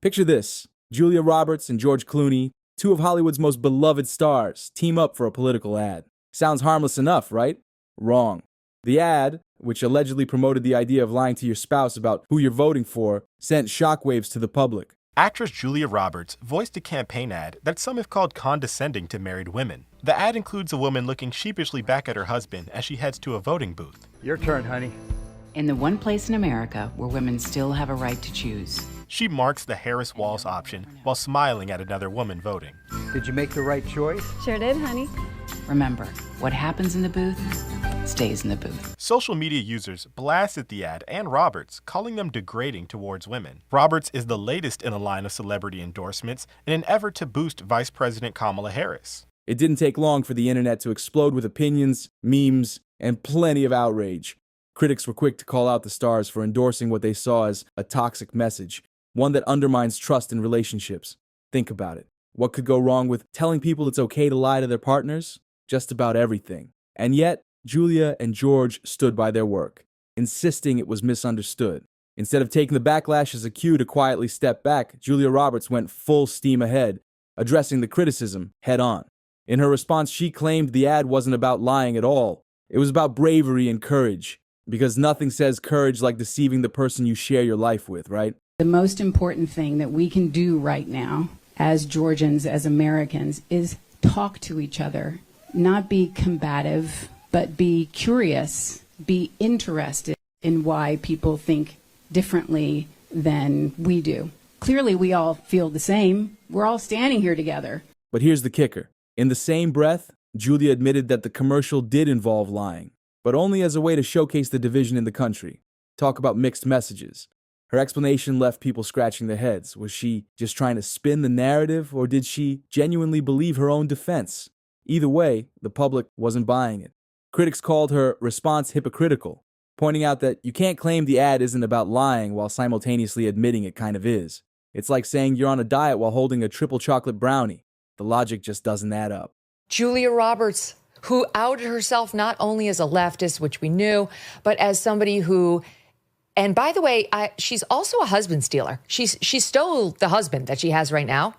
Picture this. Julia Roberts and George Clooney, two of Hollywood's most beloved stars, team up for a political ad. Sounds harmless enough, right? Wrong. The ad, which allegedly promoted the idea of lying to your spouse about who you're voting for, sent shockwaves to the public. Actress Julia Roberts voiced a campaign ad that some have called condescending to married women. The ad includes a woman looking sheepishly back at her husband as she heads to a voting booth. Your turn, honey. In the one place in America where women still have a right to choose. She marks the Harris Walls option while smiling at another woman voting. Did you make the right choice? Sure did, honey. Remember, what happens in the booth stays in the booth. Social media users blasted the ad and Roberts, calling them degrading towards women. Roberts is the latest in a line of celebrity endorsements in an effort to boost Vice President Kamala Harris. It didn't take long for the internet to explode with opinions, memes, and plenty of outrage. Critics were quick to call out the stars for endorsing what they saw as a toxic message, one that undermines trust in relationships. Think about it. What could go wrong with telling people it's okay to lie to their partners? Just about everything. And yet, Julia and George stood by their work, insisting it was misunderstood. Instead of taking the backlash as a cue to quietly step back, Julia Roberts went full steam ahead, addressing the criticism head on. In her response, she claimed the ad wasn't about lying at all. It was about bravery and courage, because nothing says courage like deceiving the person you share your life with, right? The most important thing that we can do right now as Georgians, as Americans, is talk to each other, not be combative, but be curious, be interested in why people think differently than we do. Clearly, we all feel the same. We're all standing here together. But here's the kicker. In the same breath, Julia admitted that the commercial did involve lying, but only as a way to showcase the division in the country. Talk about mixed messages. Her explanation left people scratching their heads. Was she just trying to spin the narrative, or did she genuinely believe her own defense? Either way, the public wasn't buying it. Critics called her response hypocritical, pointing out that you can't claim the ad isn't about lying while simultaneously admitting it kind of is. It's like saying you're on a diet while holding a triple chocolate brownie. The logic just doesn't add up. Julia Roberts, who outed herself not only as a leftist, which we knew, but as somebody who, and by the way, she's also a husband stealer. She stole the husband that she has right now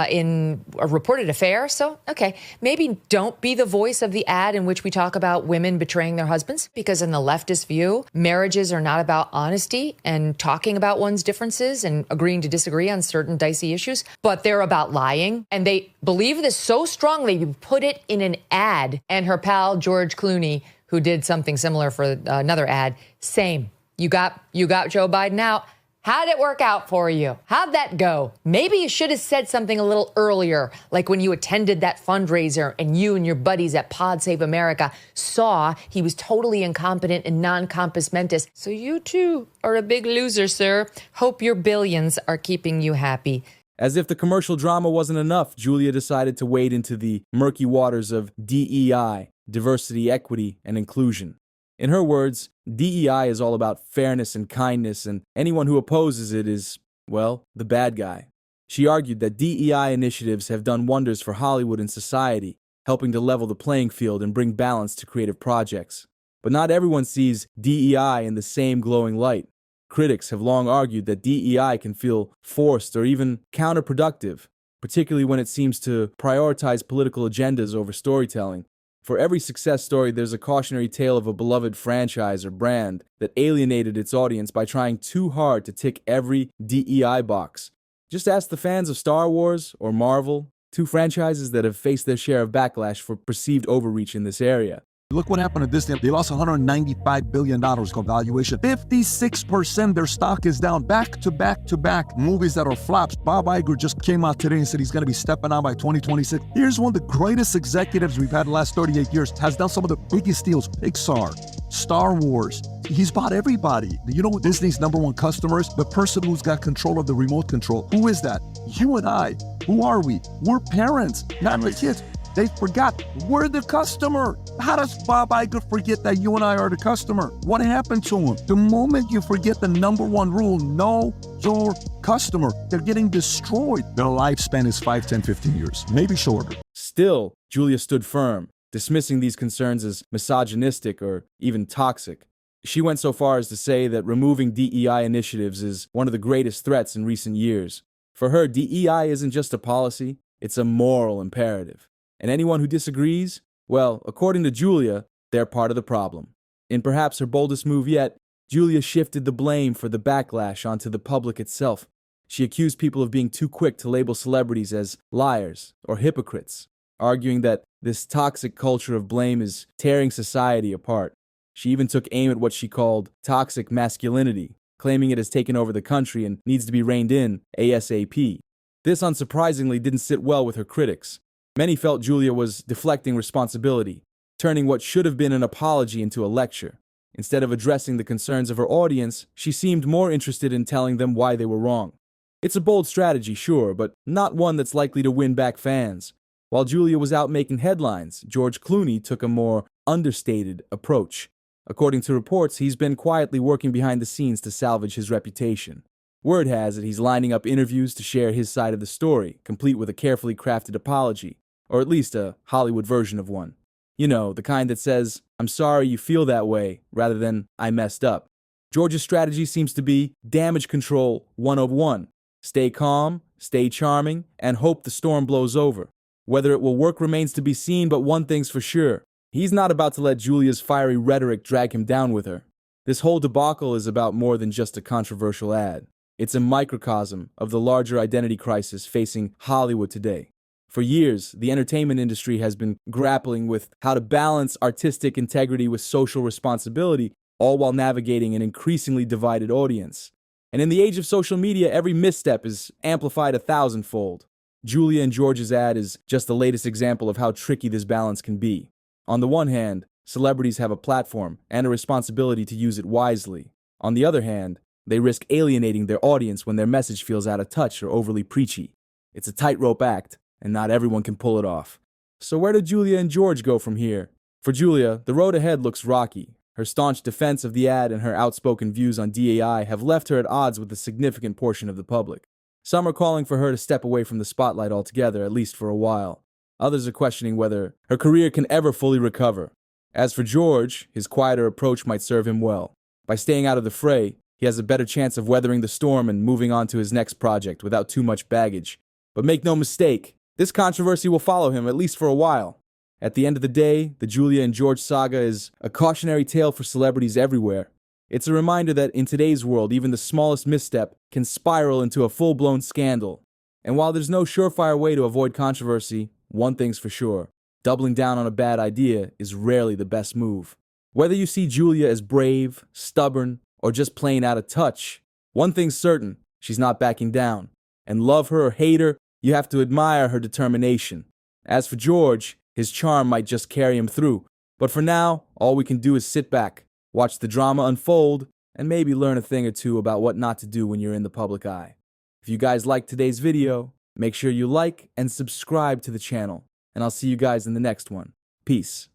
in a reported affair. So, okay, maybe don't be the voice of the ad in which we talk about women betraying their husbands, because in the leftist view, marriages are not about honesty and talking about one's differences and agreeing to disagree on certain dicey issues, but they're about lying. And they believe this so strongly, you put it in an ad. And her pal, George Clooney, who did something similar for another ad, same. You got Joe Biden out. How'd it work out for you? How'd that go? Maybe you should have said something a little earlier, like when you attended that fundraiser and you and your buddies at Pod Save America saw he was totally incompetent and non-compos mentis. So you too are a big loser, sir. Hope your billions are keeping you happy. As if the commercial drama wasn't enough, Julia decided to wade into the murky waters of DEI, diversity, equity, and inclusion. In her words, DEI is all about fairness and kindness, and anyone who opposes it is, well, the bad guy. She argued that DEI initiatives have done wonders for Hollywood and society, helping to level the playing field and bring balance to creative projects. But not everyone sees DEI in the same glowing light. Critics have long argued that DEI can feel forced or even counterproductive, particularly when it seems to prioritize political agendas over storytelling. For every success story, there's a cautionary tale of a beloved franchise or brand that alienated its audience by trying too hard to tick every DEI box. Just ask the fans of Star Wars or Marvel, two franchises that have faced their share of backlash for perceived overreach in this area. Look what happened to Disney. They lost $195 billion valuation. 56% their stock is down back to back to back. Movies that are flops. Bob Iger just came out today and said he's going to be stepping out by 2026. Here's one of the greatest executives we've had in the last 38 years. Has done some of the biggest deals. Pixar, Star Wars. He's bought everybody. You know what Disney's number one customer is? The person who's got control of the remote control. Who is that? You and I. Who are we? We're parents, not the kids. They forgot we're the customer. How does Bob Iger forget that you and I are the customer? What happened to him? The moment you forget the number one rule, know your customer, they're getting destroyed. Their lifespan is 5, 10, 15 years, maybe shorter. Still, Julia stood firm, dismissing these concerns as misogynistic or even toxic. She went so far as to say that removing DEI initiatives is one of the greatest threats in recent years. For her, DEI isn't just a policy, it's a moral imperative. And anyone who disagrees, well, according to Julia, they're part of the problem. In perhaps her boldest move yet, Julia shifted the blame for the backlash onto the public itself. She accused people of being too quick to label celebrities as liars or hypocrites, arguing that this toxic culture of blame is tearing society apart. She even took aim at what she called toxic masculinity, claiming it has taken over the country and needs to be reined in ASAP. This, unsurprisingly, didn't sit well with her critics. Many felt Julia was deflecting responsibility, turning what should have been an apology into a lecture. Instead of addressing the concerns of her audience, she seemed more interested in telling them why they were wrong. It's a bold strategy, sure, but not one that's likely to win back fans. While Julia was out making headlines, George Clooney took a more understated approach. According to reports, he's been quietly working behind the scenes to salvage his reputation. Word has it he's lining up interviews to share his side of the story, complete with a carefully crafted apology, or at least a Hollywood version of one. You know, the kind that says, "I'm sorry you feel that way," rather than "I messed up." George's strategy seems to be damage control 101. Stay calm, stay charming, and hope the storm blows over. Whether it will work remains to be seen, but one thing's for sure. He's not about to let Julia's fiery rhetoric drag him down with her. This whole debacle is about more than just a controversial ad. It's a microcosm of the larger identity crisis facing Hollywood today. For years, the entertainment industry has been grappling with how to balance artistic integrity with social responsibility, all while navigating an increasingly divided audience. And in the age of social media, every misstep is amplified 1,000-fold. Julia and George's ad is just the latest example of how tricky this balance can be. On the one hand, celebrities have a platform and a responsibility to use it wisely. On the other hand, they risk alienating their audience when their message feels out of touch or overly preachy. It's a tightrope act, and not everyone can pull it off. So where do Julia and George go from here? For Julia, the road ahead looks rocky. Her staunch defense of the ad and her outspoken views on DEI have left her at odds with a significant portion of the public. Some are calling for her to step away from the spotlight altogether, at least for a while. Others are questioning whether her career can ever fully recover. As for George, his quieter approach might serve him well. By staying out of the fray, he has a better chance of weathering the storm and moving on to his next project without too much baggage. But make no mistake, this controversy will follow him at least for a while. At the end of the day, the Julia and George saga is a cautionary tale for celebrities everywhere. It's a reminder that in today's world, even the smallest misstep can spiral into a full-blown scandal. And while there's no surefire way to avoid controversy, one thing's for sure: doubling down on a bad idea is rarely the best move. Whether you see Julia as brave, stubborn, or just plain out of touch, one thing's certain: she's not backing down. And love her or hate her, you have to admire her determination. As for George, his charm might just carry him through. But for now, all we can do is sit back, watch the drama unfold, and maybe learn a thing or two about what not to do when you're in the public eye. If you guys liked today's video, make sure you like and subscribe to the channel, and I'll see you guys in the next one. Peace.